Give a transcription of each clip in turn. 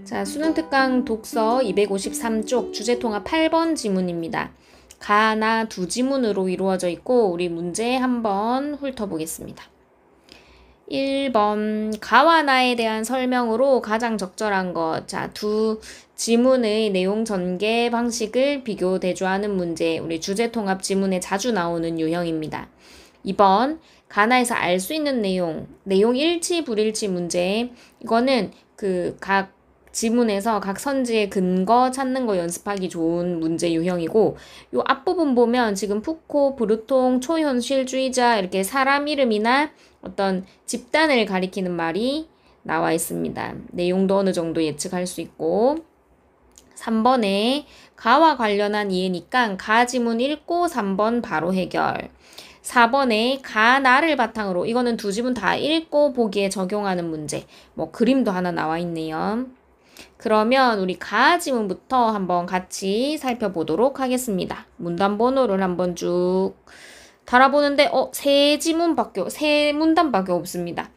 자, 수능특강 독서 253쪽 주제통합 8번 지문입니다. 가, 나 두 지문으로 이루어져 있고 우리 문제 한번 훑어보겠습니다. 1번 가와 나에 대한 설명으로 가장 적절한 것. 자, 두 지문의 내용 전개 방식을 비교 대조하는 문제. 우리 주제통합 지문에 자주 나오는 유형입니다. 2번 가나에서 알 수 있는 내용 일치 불일치 문제. 이거는 각 지문에서 각 선지의 근거 찾는 거 연습하기 좋은 문제 유형이고, 요 앞부분 보면 지금 푸코, 브루통, 초현실주의자 이렇게 사람 이름이나 어떤 집단을 가리키는 말이 나와 있습니다. 내용도 어느 정도 예측할 수 있고, 3번에 가와 관련한 이해니까 가 지문 읽고 3번 바로 해결. 4번에 가, 나를 바탕으로 이거는 두 지문 다 읽고 보기에 적용하는 문제. 그림도 하나 나와 있네요. 그러면 우리 가 지문부터 한번 같이 살펴보도록 하겠습니다. 문단 번호를 한번 쭉 달아보는데 세 문단밖에 없습니다.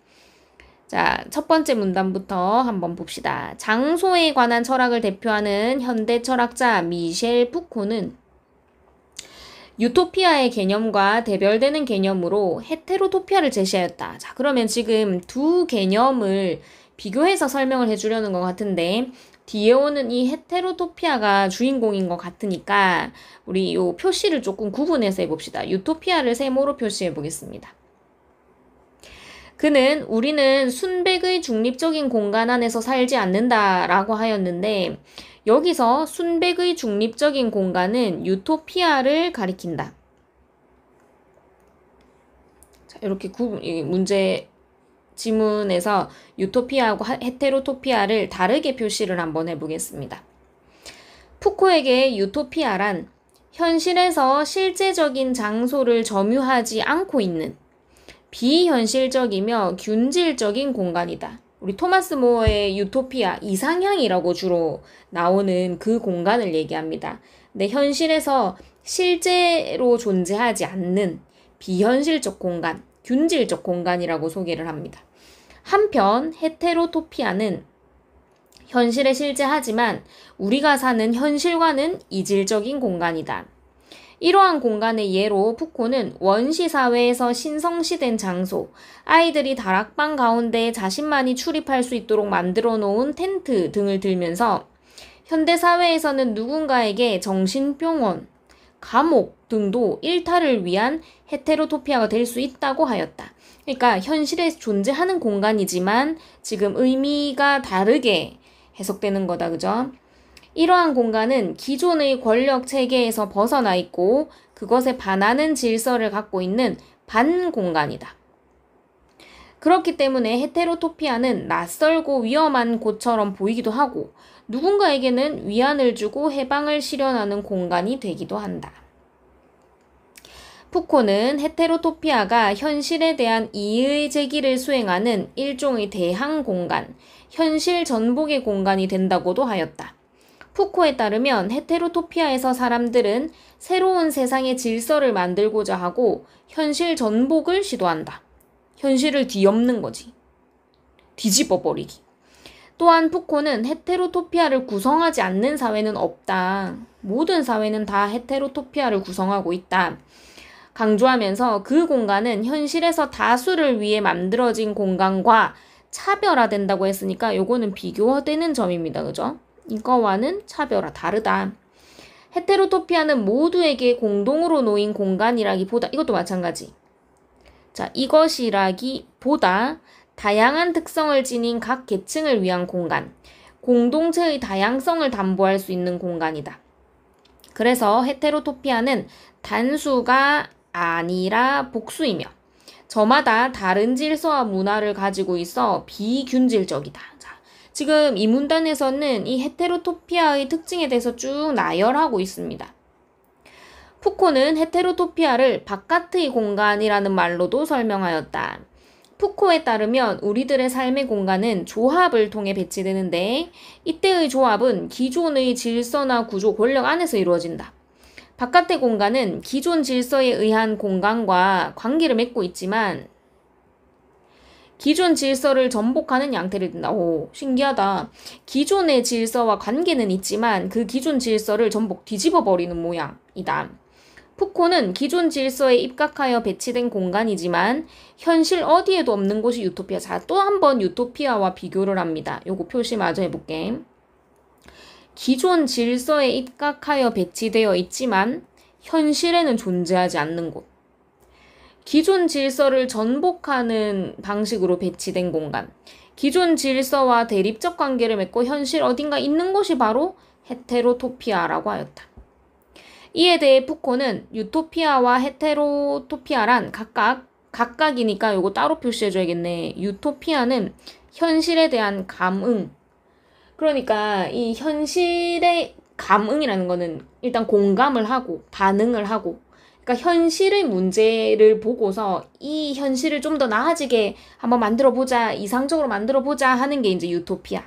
자, 첫 번째 문단부터 한번 봅시다. 장소에 관한 철학을 대표하는 현대 철학자 미셸 푸코는 유토피아의 개념과 대별되는 개념으로 헤테로토피아를 제시하였다. 자, 그러면 지금 두 개념을 비교해서 설명을 해주려는 것 같은데, 뒤에 오는 이 헤테로토피아가 주인공인 것 같으니까 우리 요 표시를 조금 구분해서 해봅시다. 유토피아를 세모로 표시해 보겠습니다. 그는 우리는 순백의 중립적인 공간 안에서 살지 않는다라고 하였는데, 여기서 순백의 중립적인 공간은 유토피아를 가리킨다. 자, 이렇게 문제 지문에서 유토피아하고 헤테로토피아를 다르게 표시를 한번 해보겠습니다. 푸코에게 유토피아란 현실에서 실제적인 장소를 점유하지 않고 있는 비현실적이며 균질적인 공간이다. 우리 토마스 모어의 유토피아, 이상향이라고 주로 나오는 그 공간을 얘기합니다. 근데 현실에서 실제로 존재하지 않는 비현실적 공간, 균질적 공간이라고 소개를 합니다. 한편 헤테로토피아는 현실에 실제하지만 우리가 사는 현실과는 이질적인 공간이다. 이러한 공간의 예로 푸코는 원시사회에서 신성시된 장소, 아이들이 다락방 가운데 자신만이 출입할 수 있도록 만들어 놓은 텐트 등을 들면서 현대사회에서는 누군가에게 정신병원, 감옥 등도 일탈을 위한 헤테로토피아가 될 수 있다고 하였다. 그러니까 현실에 존재하는 공간이지만 지금 의미가 다르게 해석되는 거다. 그죠? 이러한 공간은 기존의 권력 체계에서 벗어나 있고 그것에 반하는 질서를 갖고 있는 반공간이다. 그렇기 때문에 헤테로토피아는 낯설고 위험한 곳처럼 보이기도 하고 누군가에게는 위안을 주고 해방을 실현하는 공간이 되기도 한다. 푸코는 헤테로토피아가 현실에 대한 이의 제기를 수행하는 일종의 대항 공간, 현실 전복의 공간이 된다고도 하였다. 푸코에 따르면 헤테로토피아에서 사람들은 새로운 세상의 질서를 만들고자 하고 현실 전복을 시도한다. 현실을 뒤엎는 거지. 뒤집어버리기. 또한 푸코는 헤테로토피아를 구성하지 않는 사회는 없다. 모든 사회는 다 헤테로토피아를 구성하고 있다. 강조하면서 그 공간은 현실에서 다수를 위해 만들어진 공간과 차별화된다고 했으니까 요거는 비교되는 점입니다. 그죠? 이거와는 차별화, 다르다. 헤테로토피아는 모두에게 공동으로 놓인 공간이라기보다, 이것도 마찬가지. 자, 이것이라기보다 다양한 특성을 지닌 각 계층을 위한 공간, 공동체의 다양성을 담보할 수 있는 공간이다. 그래서 헤테로토피아는 단수가 아니라 복수이며 저마다 다른 질서와 문화를 가지고 있어 비균질적이다. 자, 지금 이 문단에서는 이 헤테로토피아의 특징에 대해서 쭉 나열하고 있습니다. 푸코는 헤테로토피아를 바깥의 공간이라는 말로도 설명하였다. 푸코에 따르면 우리들의 삶의 공간은 조합을 통해 배치되는데 이때의 조합은 기존의 질서나 구조, 권력 안에서 이루어진다. 바깥의 공간은 기존 질서에 의한 공간과 관계를 맺고 있지만 기존 질서를 전복하는 양태를 띈다. 오, 신기하다. 기존의 질서와 관계는 있지만 그 기존 질서를 전복 뒤집어 버리는 모양이다. 푸코는 기존 질서에 입각하여 배치된 공간이지만 현실 어디에도 없는 곳이 유토피아. 자, 또 한 번 유토피아와 비교를 합니다. 요거 표시 마저 해볼게. 기존 질서에 입각하여 배치되어 있지만 현실에는 존재하지 않는 곳. 기존 질서를 전복하는 방식으로 배치된 공간. 기존 질서와 대립적 관계를 맺고 현실 어딘가 있는 곳이 바로 헤테로토피아라고 하였다. 이에 대해 푸코는 유토피아와 헤테로토피아란 각각이니까 요거 따로 표시해줘야겠네. 유토피아는 현실에 대한 감응. 그러니까 이 현실의 감응이라는 거는 일단 공감을 하고 반응을 하고, 그러니까 현실의 문제를 보고서 이 현실을 좀 더 나아지게 한번 만들어보자, 이상적으로 만들어보자 하는 게 이제 유토피아.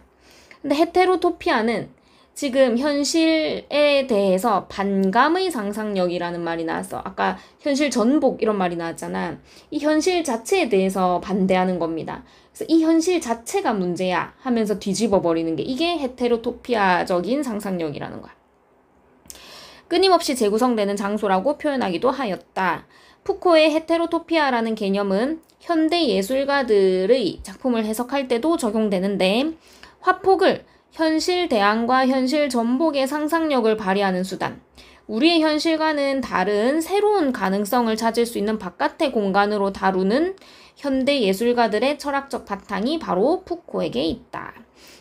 근데 헤테로토피아는 지금 현실에 대해서 반감의 상상력이라는 말이 나왔어. 아까 현실 전복 이런 말이 나왔잖아. 이 현실 자체에 대해서 반대하는 겁니다. 그래서 이 현실 자체가 문제야 하면서 뒤집어 버리는 게 이게 헤테로토피아적인 상상력이라는 거야. 끊임없이 재구성되는 장소라고 표현하기도 하였다. 푸코의 헤테로토피아라는 개념은 현대 예술가들의 작품을 해석할 때도 적용되는데, 화폭을 현실 대항과 현실 전복의 상상력을 발휘하는 수단, 우리의 현실과는 다른 새로운 가능성을 찾을 수 있는 바깥의 공간으로 다루는 현대 예술가들의 철학적 바탕이 바로 푸코에게 있다.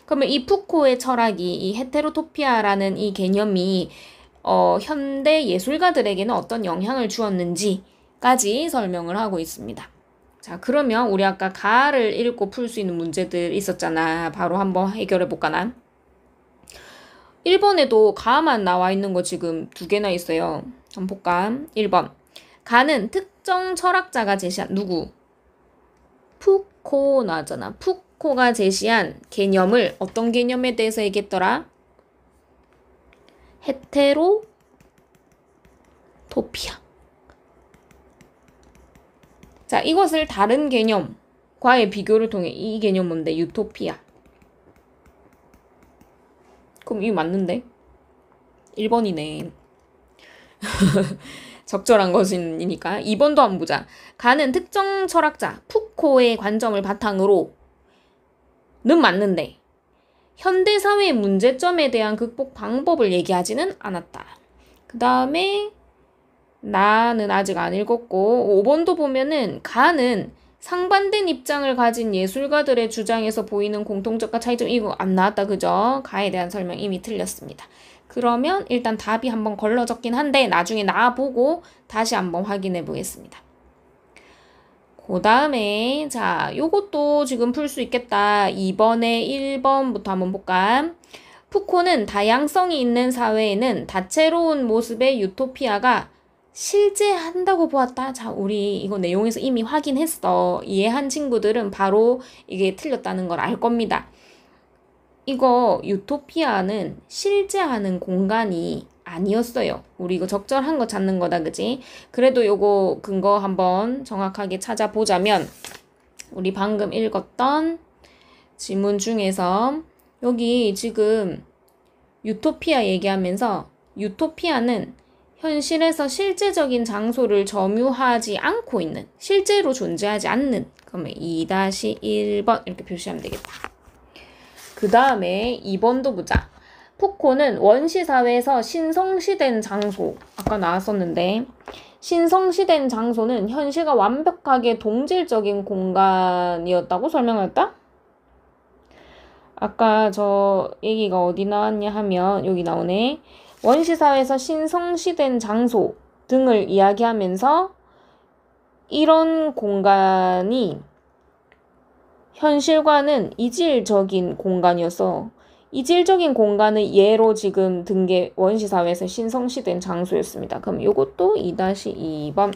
그러면 이 푸코의 철학이, 이 헤테로토피아라는 이 개념이 현대 예술가들에게는 어떤 영향을 주었는지까지 설명을 하고 있습니다. 자, 그러면 우리 아까 가를 읽고 풀 수 있는 문제들 있었잖아. 바로 한번 해결해 볼까나? 1번에도 가만 나와 있는 거 지금 2개나 있어요. 한번 볼까? 1번. 가는 특정 철학자가 제시한, 누구? 푸코 나왔잖아. 푸코가 제시한 개념을 어떤 개념에 대해서 얘기했더라? 헤테로토피아. 자, 이것을 다른 개념과의 비교를 통해, 이 개념 뭔데? 유토피아. 그럼 이거 맞는데? 1번이네. 적절한 것이니까. 2번도 한번 보자. 가는 특정 철학자 푸코의 관점을 바탕으로는 맞는데 현대사회의 문제점에 대한 극복 방법을 얘기하지는 않았다. 그 다음에 나는 아직 안 읽었고, 5번도 보면은 가는 상반된 입장을 가진 예술가들의 주장에서 보이는 공통점과 차이점, 이거 안 나왔다, 그죠? 가에 대한 설명 이미 틀렸습니다. 그러면 일단 답이 한번 걸러졌긴 한데 나중에 나보고 다시 한번 확인해 보겠습니다. 그 다음에 자, 요것도 지금 풀 수 있겠다. 2번에 1번부터 한번 볼까? 푸코는 다양성이 있는 사회에는 다채로운 모습의 유토피아가 실제한다고 보았다. 자, 우리 이거 내용에서 이미 확인했어. 이해한 친구들은 바로 이게 틀렸다는 걸 알 겁니다. 이거 유토피아는 실제하는 공간이 아니었어요. 우리 이거 적절한 거 찾는 거다, 그지? 그래도 요거 근거 한번 정확하게 찾아보자면, 우리 방금 읽었던 지문 중에서 여기 지금 유토피아 얘기하면서 유토피아는 현실에서 실제적인 장소를 점유하지 않고 있는, 실제로 존재하지 않는, 그러면 2-1번 이렇게 표시하면 되겠다. 그 다음에 2번도 보자. 푸코는 원시사회에서 신성시된 장소, 아까 나왔었는데 신성시된 장소는 현실과 완벽하게 동질적인 공간이었다고 설명했다? 아까 저 얘기가 어디 나왔냐 하면 여기 나오네. 원시사회에서 신성시된 장소 등을 이야기하면서 이런 공간이 현실과는 이질적인 공간이어서, 이질적인 공간의 예로 지금 든 게 원시사회에서 신성시된 장소였습니다. 그럼 이것도 2-2번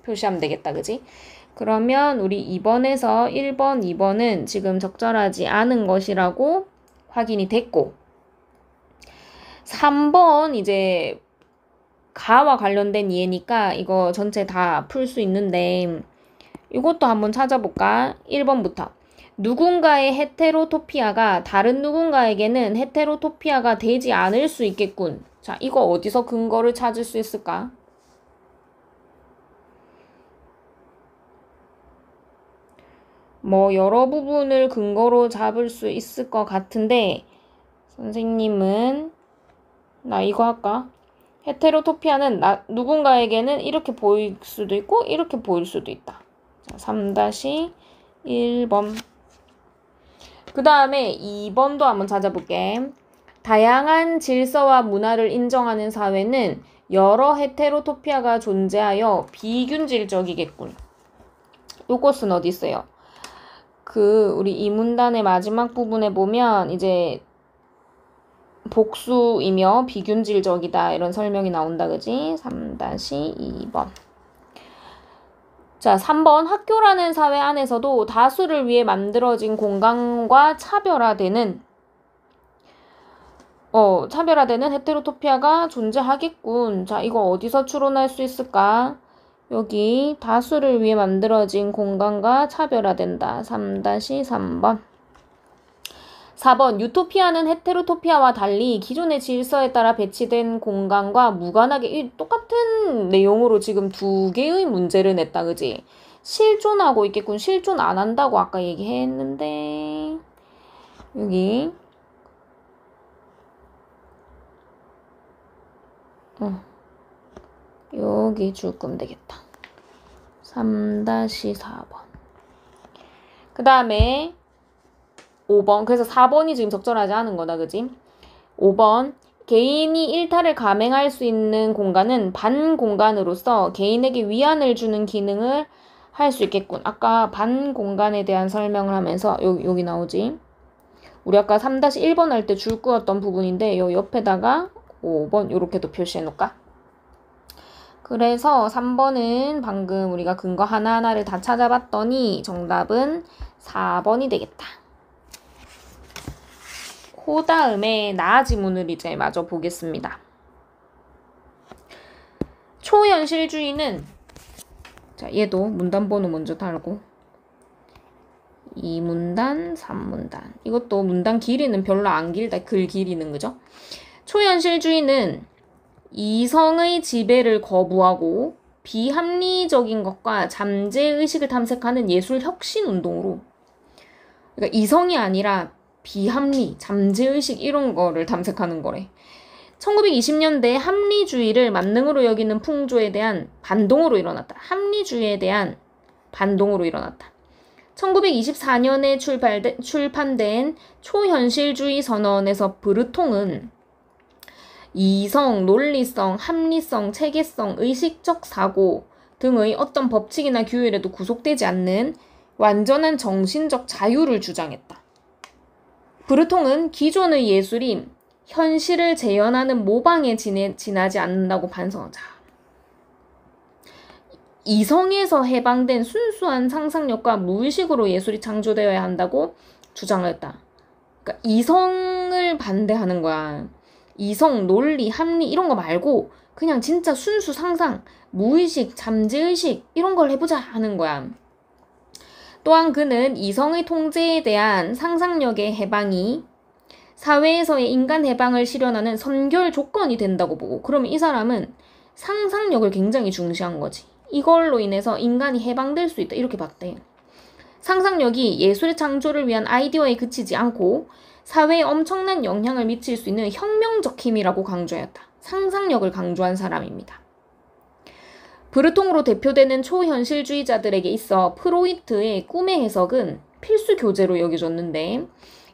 표시하면 되겠다, 그지? 그러면 우리 2번에서 1번, 2번은 지금 적절하지 않은 것이라고 확인이 됐고, 3번 이제 가와 관련된 이해니까 이거 전체 다 풀 수 있는데 이것도 한번 찾아볼까? 1번부터. 누군가의 헤테로토피아가 다른 누군가에게는 헤테로토피아가 되지 않을 수 있겠군. 자, 이거 어디서 근거를 찾을 수 있을까? 뭐 여러 부분을 근거로 잡을 수 있을 것 같은데 선생님은 나 이거 할까? 헤테로토피아는 누군가에게는 이렇게 보일 수도 있고 이렇게 보일 수도 있다. 자, 3-1번. 그 다음에 2번도 한번 찾아볼게. 다양한 질서와 문화를 인정하는 사회는 여러 헤테로토피아가 존재하여 비균질적이겠군. 요것은 어디 있어요? 우리 이 문단의 마지막 부분에 보면 이제 복수이며 비균질적이다 이런 설명이 나온다. 그지? 3-2번. 자, 3번. 학교라는 사회 안에서도 다수를 위해 만들어진 공간과 차별화되는 헤테로토피아가 존재하겠군. 자, 이거 어디서 추론할 수 있을까? 여기 다수를 위해 만들어진 공간과 차별화된다. 3-3번. 4번. 유토피아는 헤테로토피아와 달리 기존의 질서에 따라 배치된 공간과 무관하게 똑같은 내용으로 지금 두 개의 문제를 냈다. 그지? 실존하고 있겠군. 실존 안 한다고 아까 얘기했는데 여기 여기 줄 거면 되겠다. 3-4번. 그 다음에 5번. 그래서 4번이 지금 적절하지 않은 거다. 그지? 5번. 개인이 일탈을 감행할 수 있는 공간은 반공간으로서 개인에게 위안을 주는 기능을 할 수 있겠군. 아까 반공간에 대한 설명을 하면서 여기 나오지. 우리 아까 3-1번 할 때 줄 그었던 부분인데 요 옆에다가 5번 요렇게도 표시해 놓을까? 그래서 3번은 방금 우리가 근거 하나하나를 다 찾아봤더니 정답은 4번이 되겠다. 그 다음에 나 지문을 이제 마저 보겠습니다. 초현실주의는 자, 얘도 문단 번호 먼저 달고 2문단, 3문단. 이것도 문단 길이는 별로 안 길다. 글 길이는 그죠? 초현실주의는 이성의 지배를 거부하고 비합리적인 것과 잠재의식을 탐색하는 예술 혁신 운동으로 그러니까 이성이 아니라 비합리, 잠재의식 이런 거를 탐색하는 거래. 1920년대 합리주의를 만능으로 여기는 풍조에 대한 반동으로 일어났다. 합리주의에 대한 반동으로 일어났다. 1924년에 출판된 초현실주의 선언에서 브르통은 이성, 논리성, 합리성, 체계성, 의식적 사고 등의 어떤 법칙이나 규율에도 구속되지 않는 완전한 정신적 자유를 주장했다. 브르통은 기존의 예술이 현실을 재현하는 모방에 지나지 않는다고 반성하자. 이성에서 해방된 순수한 상상력과 무의식으로 예술이 창조되어야 한다고 주장했다. 그러니까 이성을 반대하는 거야. 이성, 논리, 합리 이런 거 말고 그냥 진짜 순수 상상, 무의식, 잠재의식 이런 걸 해보자 하는 거야. 또한 그는 이성의 통제에 대한 상상력의 해방이 사회에서의 인간 해방을 실현하는 선결 조건이 된다고 보고 그러면 이 사람은 상상력을 굉장히 중시한 거지. 이걸로 인해서 인간이 해방될 수 있다 이렇게 봤대. 상상력이 예술의 창조를 위한 아이디어에 그치지 않고 사회에 엄청난 영향을 미칠 수 있는 혁명적 힘이라고 강조했다. 상상력을 강조한 사람입니다. 브르통으로 대표되는 초현실주의자들에게 있어 프로이트의 꿈의 해석은 필수 교재로 여겨졌는데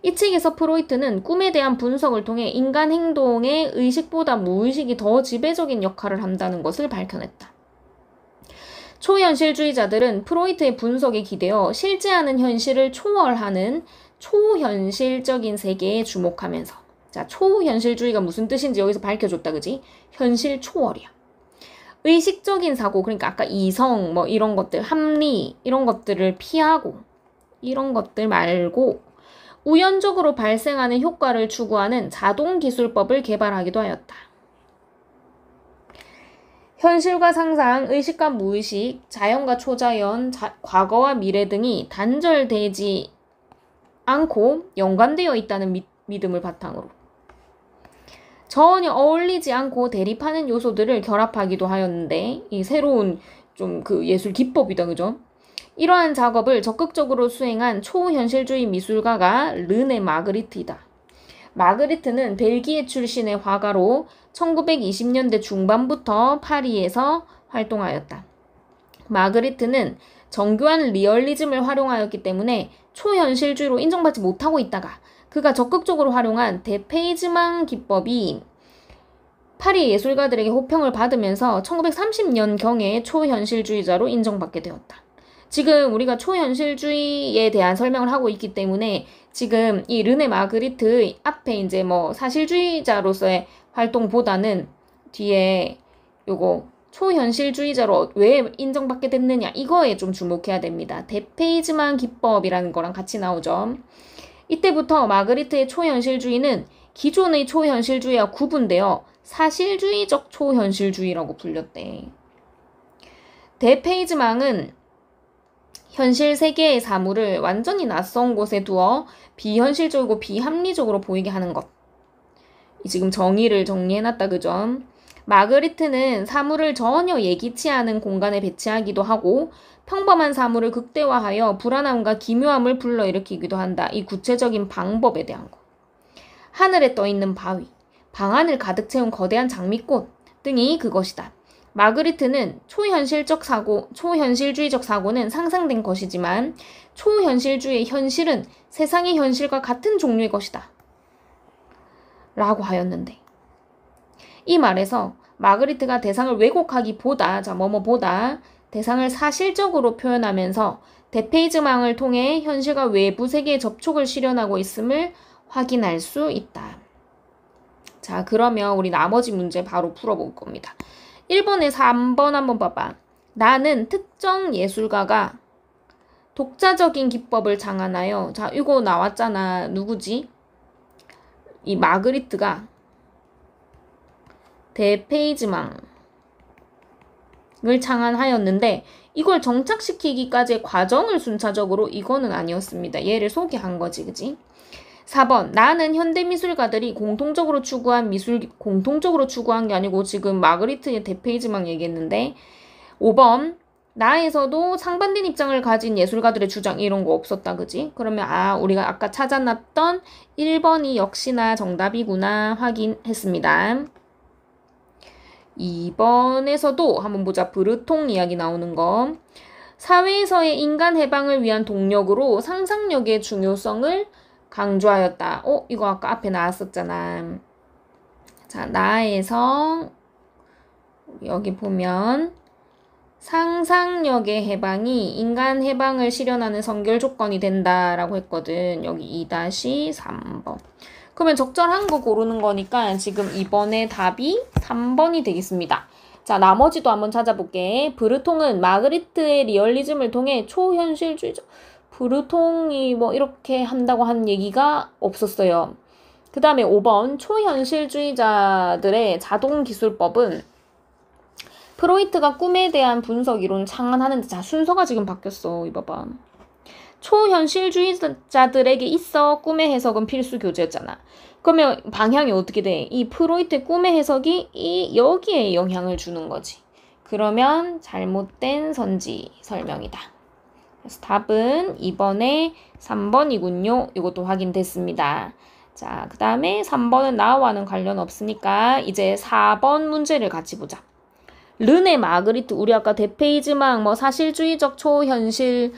이 책에서 프로이트는 꿈에 대한 분석을 통해 인간 행동의 의식보다 무의식이 더 지배적인 역할을 한다는 것을 밝혀냈다. 초현실주의자들은 프로이트의 분석에 기대어 실제하는 현실을 초월하는 초현실적인 세계에 주목하면서 자, 초현실주의가 무슨 뜻인지 여기서 밝혀줬다. 그지? 현실 초월이야. 의식적인 사고, 그러니까 아까 이성, 뭐 이런 것들, 합리, 이런 것들을 피하고, 이런 것들 말고, 우연적으로 발생하는 효과를 추구하는 자동기술법을 개발하기도 하였다. 현실과 상상, 의식과 무의식, 자연과 초자연, 과거와 미래 등이 단절되지 않고 연관되어 있다는 믿음을 바탕으로 전혀 어울리지 않고 대립하는 요소들을 결합하기도 하였는데 이 새로운 좀 그 예술 기법이다, 그죠? 이러한 작업을 적극적으로 수행한 초현실주의 미술가가 르네 마그리트이다. 마그리트는 벨기에 출신의 화가로 1920년대 중반부터 파리에서 활동하였다. 마그리트는 정교한 리얼리즘을 활용하였기 때문에 초현실주의로 인정받지 못하고 있다가 그가 적극적으로 활용한 데페이즈망 기법이 파리 예술가들에게 호평을 받으면서 1930년경에 초현실주의자로 인정받게 되었다. 지금 우리가 초현실주의에 대한 설명을 하고 있기 때문에 지금 이 르네 마그리트 앞에 이제 뭐 사실주의자로서의 활동보다는 뒤에 요거 초현실주의자로 왜 인정받게 됐느냐 이거에 좀 주목해야 됩니다. 데페이즈망 기법이라는 거랑 같이 나오죠. 이때부터 마그리트의 초현실주의는 기존의 초현실주의와 구분되어 사실주의적 초현실주의라고 불렸대. 데페이즈망은 현실 세계의 사물을 완전히 낯선 곳에 두어 비현실적이고 비합리적으로 보이게 하는 것. 지금 정의를 정리해놨다, 그죠? 마그리트는 사물을 전혀 예기치 않은 공간에 배치하기도 하고 평범한 사물을 극대화하여 불안함과 기묘함을 불러일으키기도 한다. 이 구체적인 방법에 대한 거. 하늘에 떠있는 바위, 방안을 가득 채운 거대한 장미꽃 등이 그것이다. 마그리트는 초현실주의적 사고는 상상된 것이지만 초현실주의의 현실은 세상의 현실과 같은 종류의 것이다. 라고 하였는데 이 말에서 마그리트가 대상을 왜곡하기보다 대상을 사실적으로 표현하면서 데페이즈망을 통해 현실과 외부 세계의 접촉을 실현하고 있음을 확인할 수 있다. 자, 그러면 우리 나머지 문제 바로 풀어볼 겁니다. 1번에서 3번 한번 봐봐. 나는 특정 예술가가 독자적인 기법을 장안하여 자, 이거 나왔잖아. 누구지? 이 마그리트가 데페이즈망을 창안하였는데 이걸 정착시키기까지의 과정을 순차적으로 이거는 아니었습니다. 얘를 소개한 거지, 그지? 4번 나는 현대미술가들이 공통적으로 추구한 게 아니고 지금 마그리트의 데페이즈망 얘기했는데 5번 나에서도 상반된 입장을 가진 예술가들의 주장 이런 거 없었다, 그지? 그러면 우리가 아까 찾아놨던 1번이 역시나 정답이구나 확인했습니다. 2번에서도 한번 보자. 브르통 이야기 나오는 거. 사회에서의 인간 해방을 위한 동력으로 상상력의 중요성을 강조하였다. 이거 아까 앞에 나왔었잖아. 자, 나에서 여기 보면 상상력의 해방이 인간 해방을 실현하는 선결 조건이 된다라고 했거든. 여기 2-3번. 그러면 적절한 거 고르는 거니까 지금 이번에 답이 3번이 되겠습니다. 자, 나머지도 한번 찾아볼게. 브르통은 마그리트의 리얼리즘을 통해 초현실주의적 브르통이 뭐 이렇게 한다고 한 얘기가 없었어요. 그 다음에 5번 초현실주의자들의 자동기술법은 프로이트가 꿈에 대한 분석 이론을 창안하는데 자, 순서가 지금 바뀌었어. 이봐봐. 초현실주의자들에게 있어 꿈의 해석은 필수 교재였잖아. 그러면 방향이 어떻게 돼? 이 프로이트의 꿈의 해석이 여기에 영향을 주는 거지. 그러면 잘못된 선지 설명이다. 그래서 답은 이번에 3번이군요. 이것도 확인됐습니다. 자, 그 다음에 3번은 나와는 관련 없으니까 이제 4번 문제를 같이 보자. 르네 마그리트, 우리 아까 데페이즈망, 뭐 사실주의적 초현실주의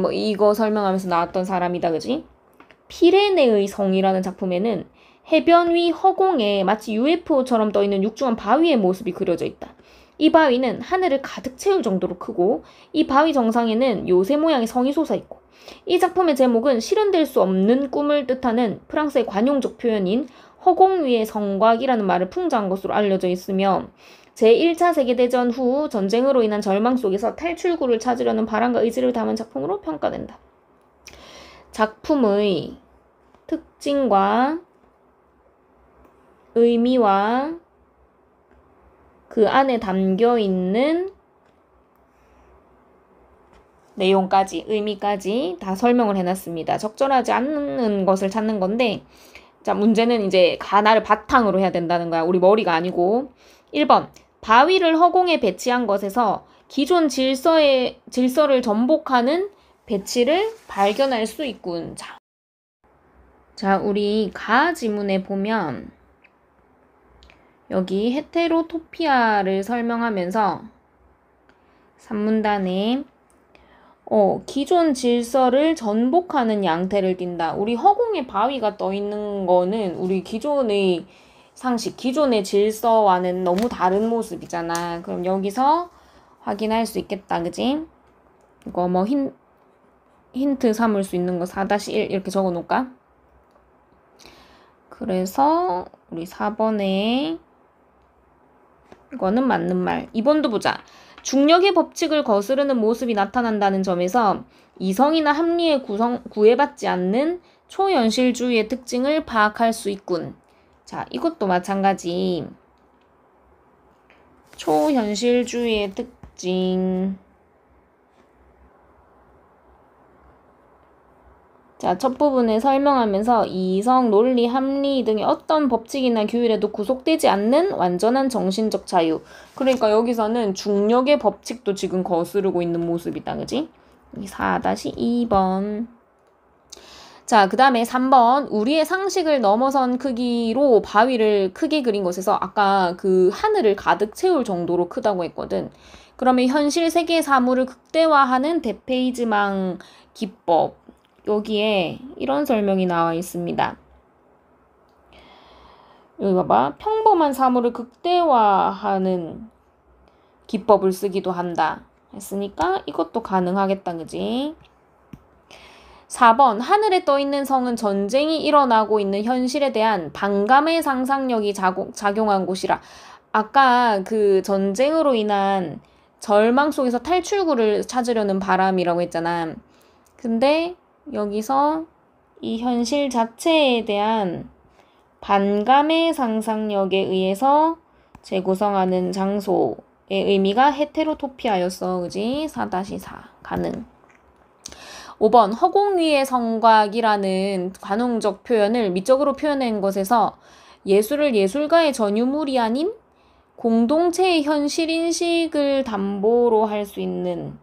뭐 이거 설명하면서 나왔던 사람이다, 그지? 피레네의 성이라는 작품에는 해변 위 허공에 마치 UFO처럼 떠있는 육중한 바위의 모습이 그려져 있다. 이 바위는 하늘을 가득 채울 정도로 크고 이 바위 정상에는 요새 모양의 성이 솟아있고 이 작품의 제목은 실현될 수 없는 꿈을 뜻하는 프랑스의 관용적 표현인 허공 위의 성곽이라는 말을 풍자한 것으로 알려져 있으며 제1차 세계대전 후 전쟁으로 인한 절망 속에서 탈출구를 찾으려는 바람과 의지를 담은 작품으로 평가된다. 작품의 특징과 의미와 그 안에 담겨 있는 내용까지, 의미까지 다 설명을 해놨습니다. 적절하지 않는 것을 찾는 건데, 자, 문제는 이제 가나를 바탕으로 해야 된다는 거야. 우리 머리가 아니고. 1번, 바위를 허공에 배치한 것에서 기존 질서를 전복하는 배치를 발견할 수 있군. 자, 우리 가 지문에 보면 여기 헤테로토피아를 설명하면서 3문단에 기존 질서를 전복하는 양태를 띈다. 우리 허공에 바위가 떠 있는 거는 우리 기존의 상식, 기존의 질서와는 너무 다른 모습이잖아. 그럼 여기서 확인할 수 있겠다. 그지? 이거 뭐 힌트 삼을 수 있는 거 4-1 이렇게 적어 놓을까? 그래서 우리 4번에 이거는 맞는 말. 2번도 보자. 중력의 법칙을 거스르는 모습이 나타난다는 점에서 이성이나 합리에 구애받지 않는 초현실주의의 특징을 파악할 수 있군. 자, 이것도 마찬가지. 초현실주의의 특징. 자, 첫 부분에 설명하면서 이성, 논리, 합리 등의 어떤 법칙이나 규율에도 구속되지 않는 완전한 정신적 자유. 그러니까 여기서는 중력의 법칙도 지금 거스르고 있는 모습이다. 그지? 4-2번. 자, 그 다음에 3번. 우리의 상식을 넘어선 크기로 바위를 크게 그린 것에서 아까 그 하늘을 가득 채울 정도로 크다고 했거든. 그러면 현실 세계의 사물을 극대화하는 데페이즈망 기법. 여기에 이런 설명이 나와 있습니다. 여기 봐봐. 평범한 사물을 극대화하는 기법을 쓰기도 한다. 했으니까 이것도 가능하겠다. 그지? 4번. 하늘에 떠있는 성은 전쟁이 일어나고 있는 현실에 대한 반감의 상상력이 작용한 곳이라. 아까 그 전쟁으로 인한 절망 속에서 탈출구를 찾으려는 바람이라고 했잖아. 근데 여기서 이 현실 자체에 대한 반감의 상상력에 의해서 재구성하는 장소의 의미가 헤테로토피아였어. 그지? 4-4 가능. 5번. 허공 위의 성곽이라는 관용적 표현을 미적으로 표현한 것에서 예술을 예술가의 전유물이 아닌 공동체의 현실인식을 담보로 할 수 있는,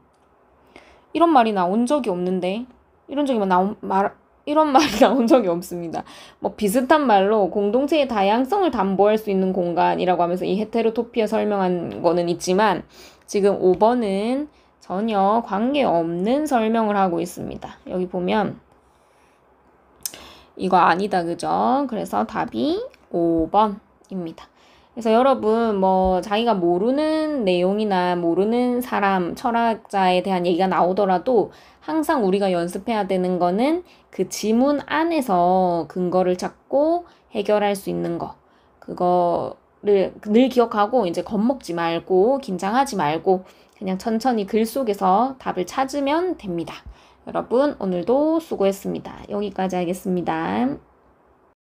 이런 말이 나온 적이 없는데, 이런 말이 나온 적이 없습니다. 뭐 비슷한 말로 공동체의 다양성을 담보할 수 있는 공간이라고 하면서 이 헤테로토피아 설명한 거는 있지만, 지금 5번은 전혀 관계없는 설명을 하고 있습니다. 여기 보면 이거 아니다. 그죠? 그래서 답이 5번입니다. 그래서 여러분 뭐 자기가 모르는 내용이나 모르는 사람, 철학자에 대한 얘기가 나오더라도 항상 우리가 연습해야 되는 거는 그 지문 안에서 근거를 찾고 해결할 수 있는 거. 그거를 늘 기억하고 이제 겁먹지 말고 긴장하지 말고 그냥 천천히 글 속에서 답을 찾으면 됩니다. 여러분 오늘도 수고했습니다. 여기까지 하겠습니다.